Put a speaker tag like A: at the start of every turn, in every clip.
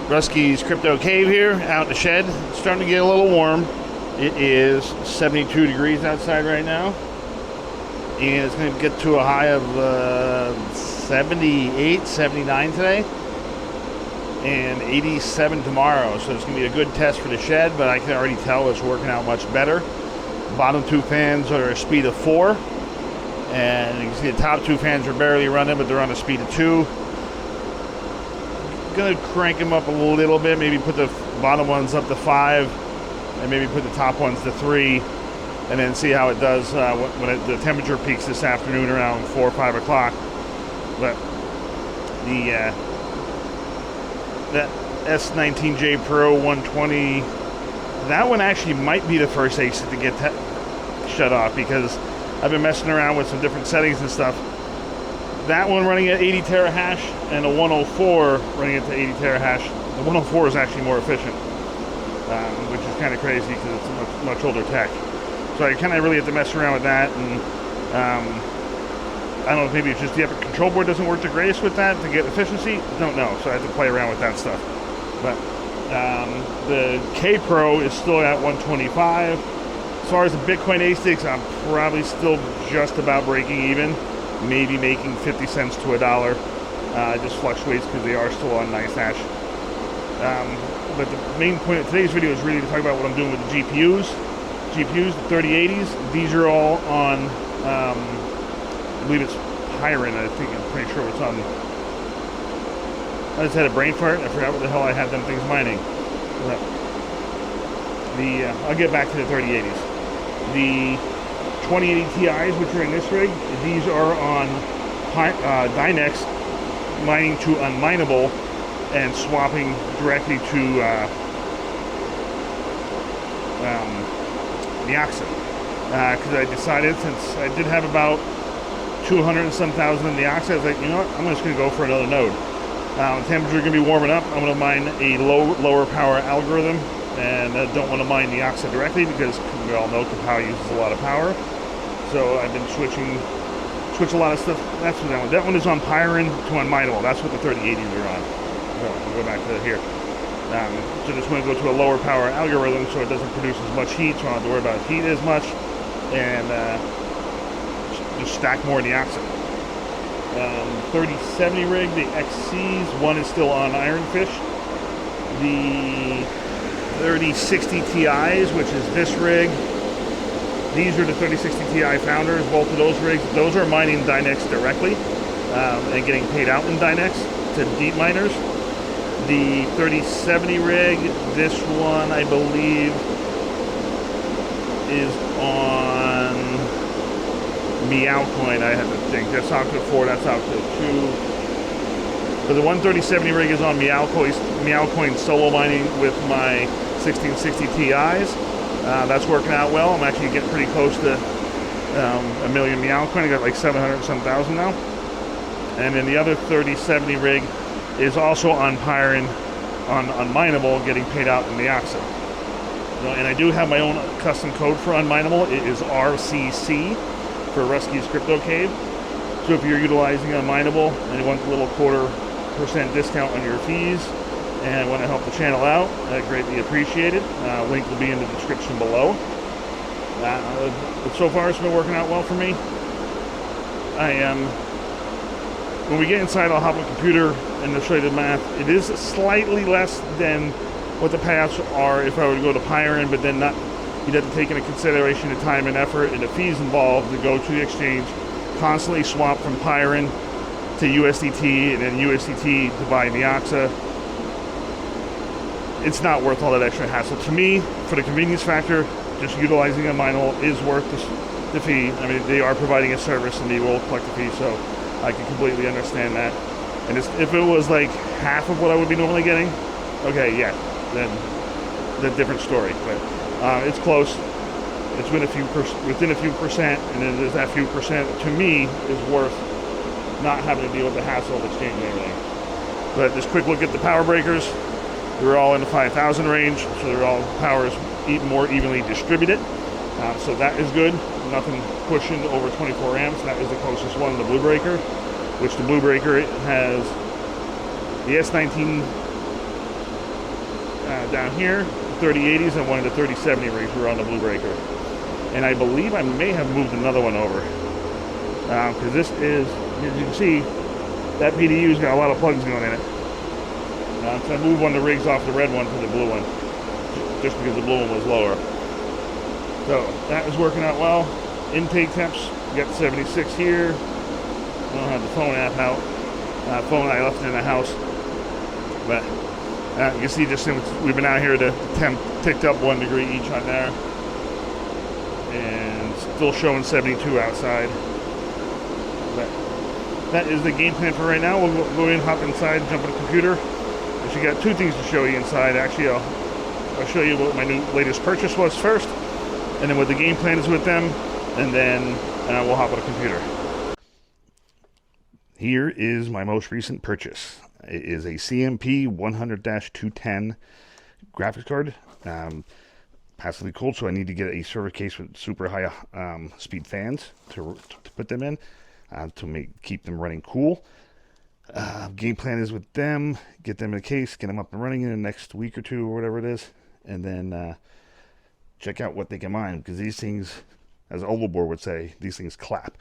A: Rusky's Crypto Cave here, out in the shed. It's starting to get a little warm. It is 72 degrees outside right now. And it's going to get to a high of 78, 79 today. And 87 tomorrow. So it's going to be a good test for the shed, but I can already tell it's working out much better. Bottom two fans are a speed of 4. And you can see the top two fans are barely running, but they're on a speed of 2. Gonna crank them up a little bit, maybe put the bottom ones up to 5 and maybe put the top ones to 3, and then see how it does when the temperature peaks this afternoon around 4 or 5 o'clock. But the that S19J Pro 120, that one actually might be the first ASIC to get shut off, because I've been messing around with some different settings and stuff. That one running at 80 terahash and a 104 running at 80 terahash. The 104 is actually more efficient, which is kind of crazy because it's a much older tech. So I kind of really have to mess around with that, and I don't know if maybe it's just the Epic control board doesn't work the greatest with that to get efficiency. Don't know, so I have to play around with that stuff. But the K Pro is still at 125. As far as the Bitcoin ASICs, I'm probably still just about breaking even. Maybe making 50 cents to $1. It just fluctuates because they are still on nice hash. But the main point of today's video is really to talk about what I'm doing with the GPUs. GPUs, the 3080s, these are all on, I believe it's Pyrin. I'm pretty sure it's on. I just had a brain fart. I forgot what the hell I had them things mining. But I'll get back to the 3080s. The 2080 Ti's, which are in this rig, these are on Dynex, mining to Unmineable and swapping directly to Neoxa. Because I decided, since I did have about 200 and some thousand in Neoxa, I was like, you know what, I'm just going to go for another node. The temperature is going to be warming up. I'm going to mine a lower power algorithm, and I don't want to mine Neoxa directly because we all know Kapow uses a lot of power. So I've been switch a lot of stuff. That's what that one. That one is on Pyrin to Unmineable. That's what the 3080s are on. So I'll go back to here. So just want to go to a lower power algorithm so it doesn't produce as much heat, so I don't have to worry about heat as much, and just stack more Neoxa. 3070 rig, the XCs, one is still on Ironfish. The 3060 Ti's, which is this rig. These are the 3060 Ti founders, both of those rigs. Those are mining Dynex directly and getting paid out in Dynex to deep miners. The 3070 rig, this one I believe is on Meowcoin, I have to think. That's out to 4, that's out to 2. But the 13070 rig is on Meowcoin solo mining with my 1660 Ti's. That's working out well. I'm actually getting pretty close to a million Meowcoin. I got like 700 some thousand now. And then the other 3070 rig is also on Pyrin, on Unmineable, getting paid out in Neoxa. And I do have my own custom code for Unmineable. It is RCC for Rusky's Crypto Cave. So if you're utilizing Unmineable and you want a little 0.25% discount on your fees and want to help the channel out, I greatly appreciate it. Link will be in the description below. But so far it's been working out well for me. When we get inside, I'll hop on the computer and I'll show you the math. It is slightly less than what the payouts are if I were to go to Pyrin, but then you'd have to take into consideration the time and effort and the fees involved to go to the exchange, constantly swap from Pyrin to USDT and then USDT to buy Neoxa. It's not worth all that extra hassle. To me, for the convenience factor, just utilizing Unmineable is worth the fee. I mean, they are providing a service and they will collect the fee, so I can completely understand that. And if it was like half of what I would be normally getting, okay, yeah, then a different story. But it's close. It's within a few percent, and then there's that few percent to me is worth not having to deal with the hassle of exchanging everything. But just quick look at the power breakers. They're all in the 5,000 range, so they're all powers more evenly distributed. So that is good. Nothing pushing over 24 amps. That is the closest one, the Blue Breaker, which the Blue Breaker has the S19 down here, 3080s, and one of the 3070 rigs were on the Blue Breaker. And I believe I may have moved another one over. Because this is, as you can see, that PDU's got a lot of plugs going in it. So I moved one of the rigs off the red one to the blue one, just because the blue one was lower. So that was working out well. Intake temps, got 76 here. I don't have the phone app out. Phone, I left it in the house. But you can see just since we've been out here, the temp ticked up 1 degree each on there. And still showing 72 outside. But that is the game plan for right now. We'll go in, hop inside, jump on the computer. Actually got two things to show you inside. Actually, I'll show you what my latest purchase was first, and then what the game plan is with them, and then we'll hop on the computer. Here is my most recent purchase. It is a CMP 100-210 graphics card. Passively cooled, so I need to get a server case with super high speed fans to put them in to keep them running cool. Game plan is with them, get them in a case, get them up and running in the next week or two or whatever it is, and then check out what they can mine, because these things, as Overboard would say, these things clap.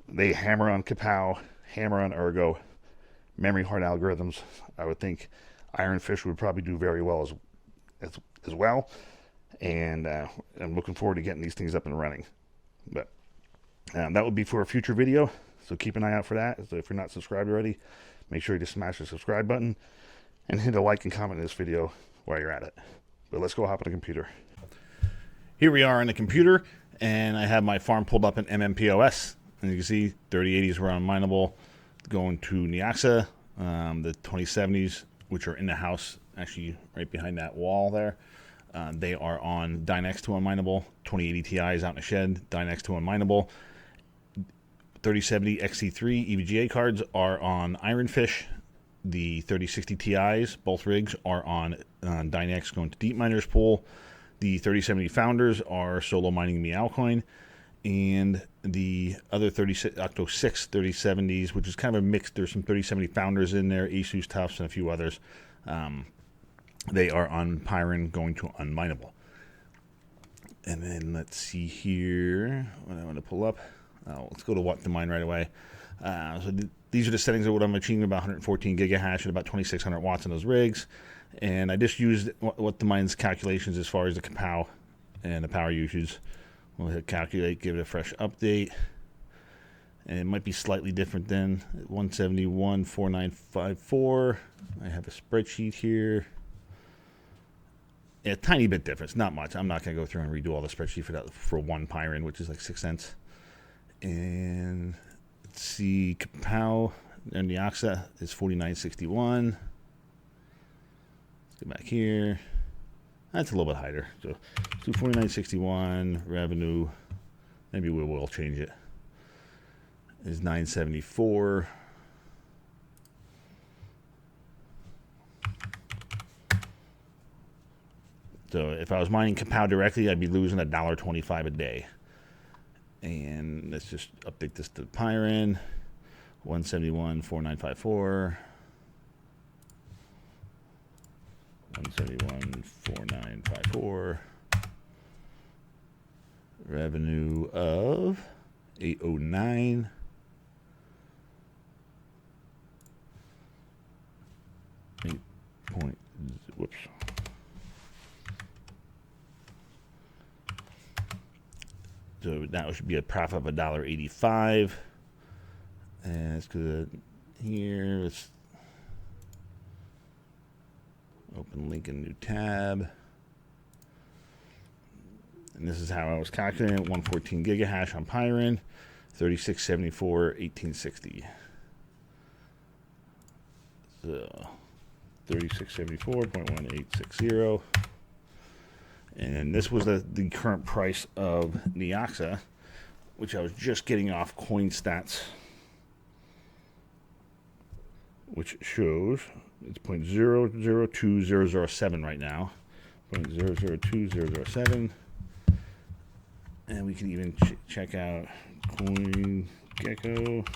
A: They hammer on Kapow, hammer on Ergo, memory hard algorithms. I would think Ironfish would probably do very well as well, and I'm looking forward to getting these things up and running. But that would be for a future video, so keep an eye out for that. So if you're not subscribed already, make sure you just smash the subscribe button and hit a like and comment in this video while you're at it. But let's go hop on the computer. Here we are on the computer, and I have my farm pulled up in MMPOS. And you can see 3080s were Unmineable, going to Neoxa, the 2070s, which are in the house, actually right behind that wall there. They are on Dynex to Unmineable. 2080 Ti's out in the shed, Dynex to Unmineable. 3070 XC3 EVGA cards are on Ironfish. The 3060 Ti's, both rigs, are on Dynex going to Deep Miners Pool. The 3070 Founders are solo mining Meowcoin. And the other Octo 6 3070s, which is kind of a mix. There's some 3070 Founders in there, Asus Tufts, and a few others. They are on Pyrin going to Unmineable. And then let's see here what I want to pull up. Let's go to what to mine right away. These are the settings of what I'm achieving, about 114 gigahash and about 2600 watts on those rigs. And I just used what the mine's calculations as far as the Kapow and the power usage. We'll hit calculate, give it a fresh update. And it might be slightly different than 171.4954. I have a spreadsheet here. A tiny bit difference, not much. I'm not going to go through and redo all the spreadsheet for one Pyrin, which is like 6 cents. And let's see, Kapow and Neoxa is 49.61. Let's go back here. That's a little bit higher. So 249.61 revenue. Maybe we will change it. Is 974. So if I was mining Kapow directly, I'd be losing $1.25 a day. And let's just update this to Pyrin. 171.4954. 171.4954. Revenue of 809. Whoops. So that should be a profit of $1.85. And it's good here. Let's open link in a new tab. And this is how I was calculating it. 114 gigahash on Pyrin, 3674, 1860. So 3674.1860. And this was the current price of Neoxa, which I was just getting off CoinStats, which shows it's 0.002007 right now. 0.002007. And we can even check out CoinGecko.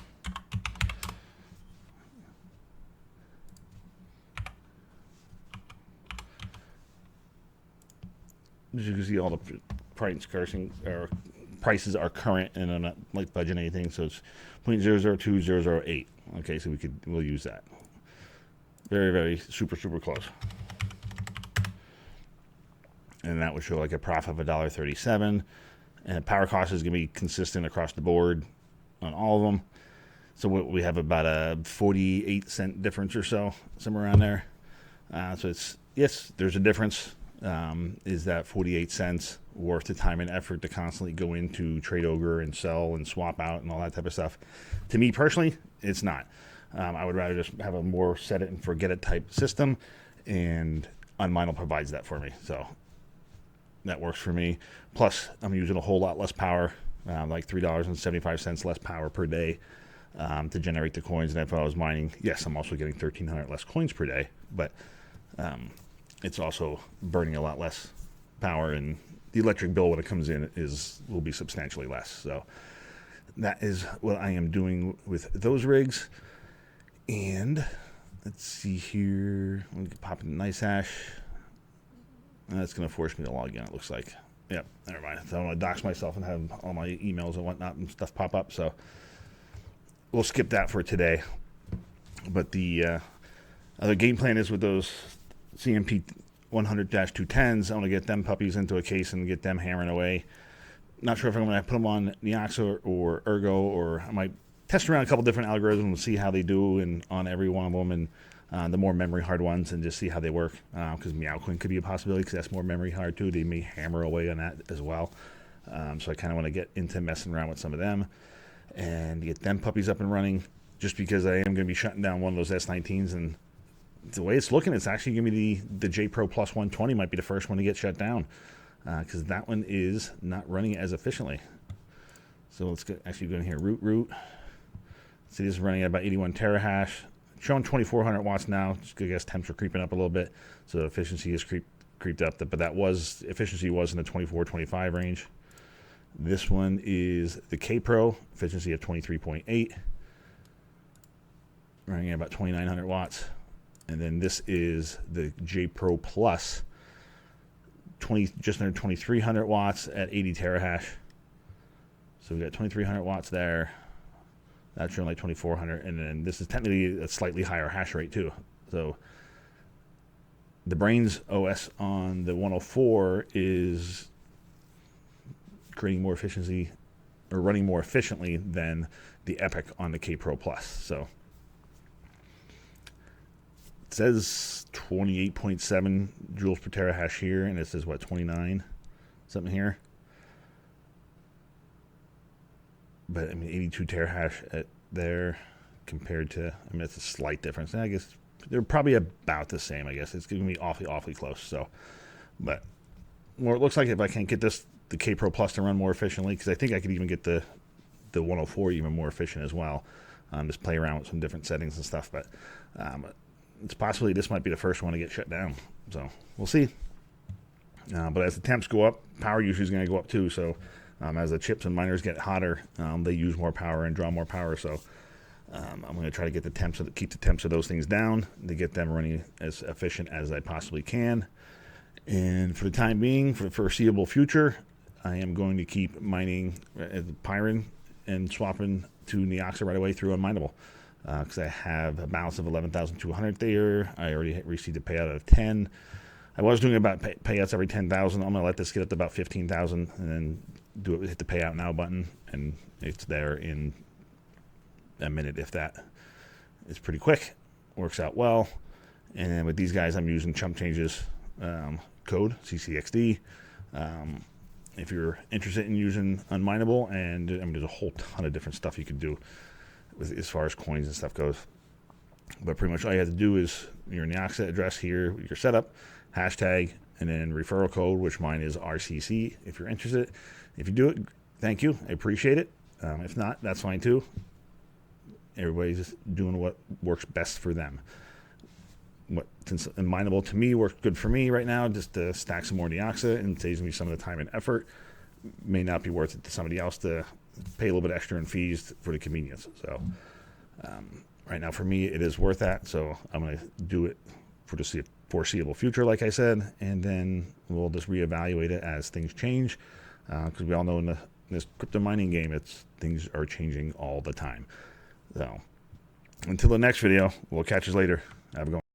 A: as you can see, all the prices are current, and I'm not like budging anything, so it's 0.002008. Okay, so we'll use that. Very, very super close. And that would show like a profit of $1.37, and power cost is going to be consistent across the board on all of them. So we have about a 48-cent difference or so, somewhere around there. So yes, there's a difference. Is that 48 cents worth the time and effort to constantly go into Trade Ogre and sell and swap out and all that type of stuff? To me personally, it's not. I would rather just have a more set it and forget it type system, and Unmineable provides that for me. So that works for me. Plus, I'm using a whole lot less power, like $3.75 less power per day to generate the coins. And if I was mining, yes, I'm also getting 1,300 less coins per day, but it's also burning a lot less power, and the electric bill when it comes in will be substantially less. So that is what I am doing with those rigs. And let's see here. Let me pop in NiceHash. That's going to force me to log in, it looks like. Yep, never mind. So I'm going to dox myself and have all my emails and whatnot and stuff pop up. So we'll skip that for today. But the other game plan is with those CMP 100-210s. I want to get them puppies into a case and get them hammering away. Not sure if I'm going to put them on Neoxa or Ergo, or I might test around a couple different algorithms and see how they do and on every one of them, and the more memory hard ones, and just see how they work. Because Meowcoin could be a possibility, because that's more memory hard too. They may hammer away on that as well. So I kind of want to get into messing around with some of them and get them puppies up and running, just because I am going to be shutting down one of those S19s, and the way it's looking, it's actually going to be the J Pro Plus 120 might be the first one to get shut down, because that one is not running as efficiently. So let's actually go in here, root. See, this is running at about 81 terahash, showing 2,400 watts now. Just, I guess temps are creeping up a little bit, so efficiency is creeped up. But efficiency was in the 24, 25 range. This one is the K Pro, efficiency of 23.8, running at about 2,900 watts. And then this is the J Pro Plus, just under 2,300 watts at 80 terahash. So we got 2,300 watts there. That's showing like 2,400, and then this is technically a slightly higher hash rate too. So the Brains OS on the 104 is creating more efficiency, or running more efficiently than the Epic on the K Pro Plus. So it says 28.7 joules per terahash here, and it says what, 29 something here. But I mean, 82 terahash at there compared to, I mean, it's a slight difference. And I guess they're probably about the same. I guess it's going to be awfully close. So, but well, it looks like if I can't get the K Pro Plus to run more efficiently, because I think I could even get the 104 even more efficient as well. Just play around with some different settings and stuff. But it's possibly this might be the first one to get shut down. So we'll see. But as the temps go up, power usage is going to go up too. So as the chips and miners get hotter, they use more power and draw more power. So I'm going to try to get keep the temps of those things down to get them running as efficient as I possibly can. And for the time being, for the foreseeable future, I am going to keep mining Pyrin and swapping to Neoxa right away through Unmineable, because I have a balance of 11,200 there. I already received a payout of 10. I was doing about payouts every 10,000. I'm going to let this get up to about 15,000 and then hit the payout now button, and it's there in a minute, if that. It's pretty quick, works out well. And then with these guys, I'm using chump changes code, CCXD. If you're interested in using Unmineable, and I mean, there's a whole ton of different stuff you can do as far as coins and stuff goes. But pretty much all you have to do is your Neoxa address here, your setup, hashtag, and then referral code, which mine is RCC, if you're interested. If you do it, thank you. I appreciate it. If not, that's fine too. Everybody's doing what works best for them. Since Unmineable to me works good for me right now, just to stack some more Neoxa and saves me some of the time and effort. May not be worth it to somebody else to pay a little bit extra in fees for the convenience. So right now for me, it is worth that. So I'm going to do it for the foreseeable future, like I said, and then we'll just reevaluate it as things change, because we all know in this crypto mining game, things are changing all the time. So until the next video, we'll catch you later. Have a good one.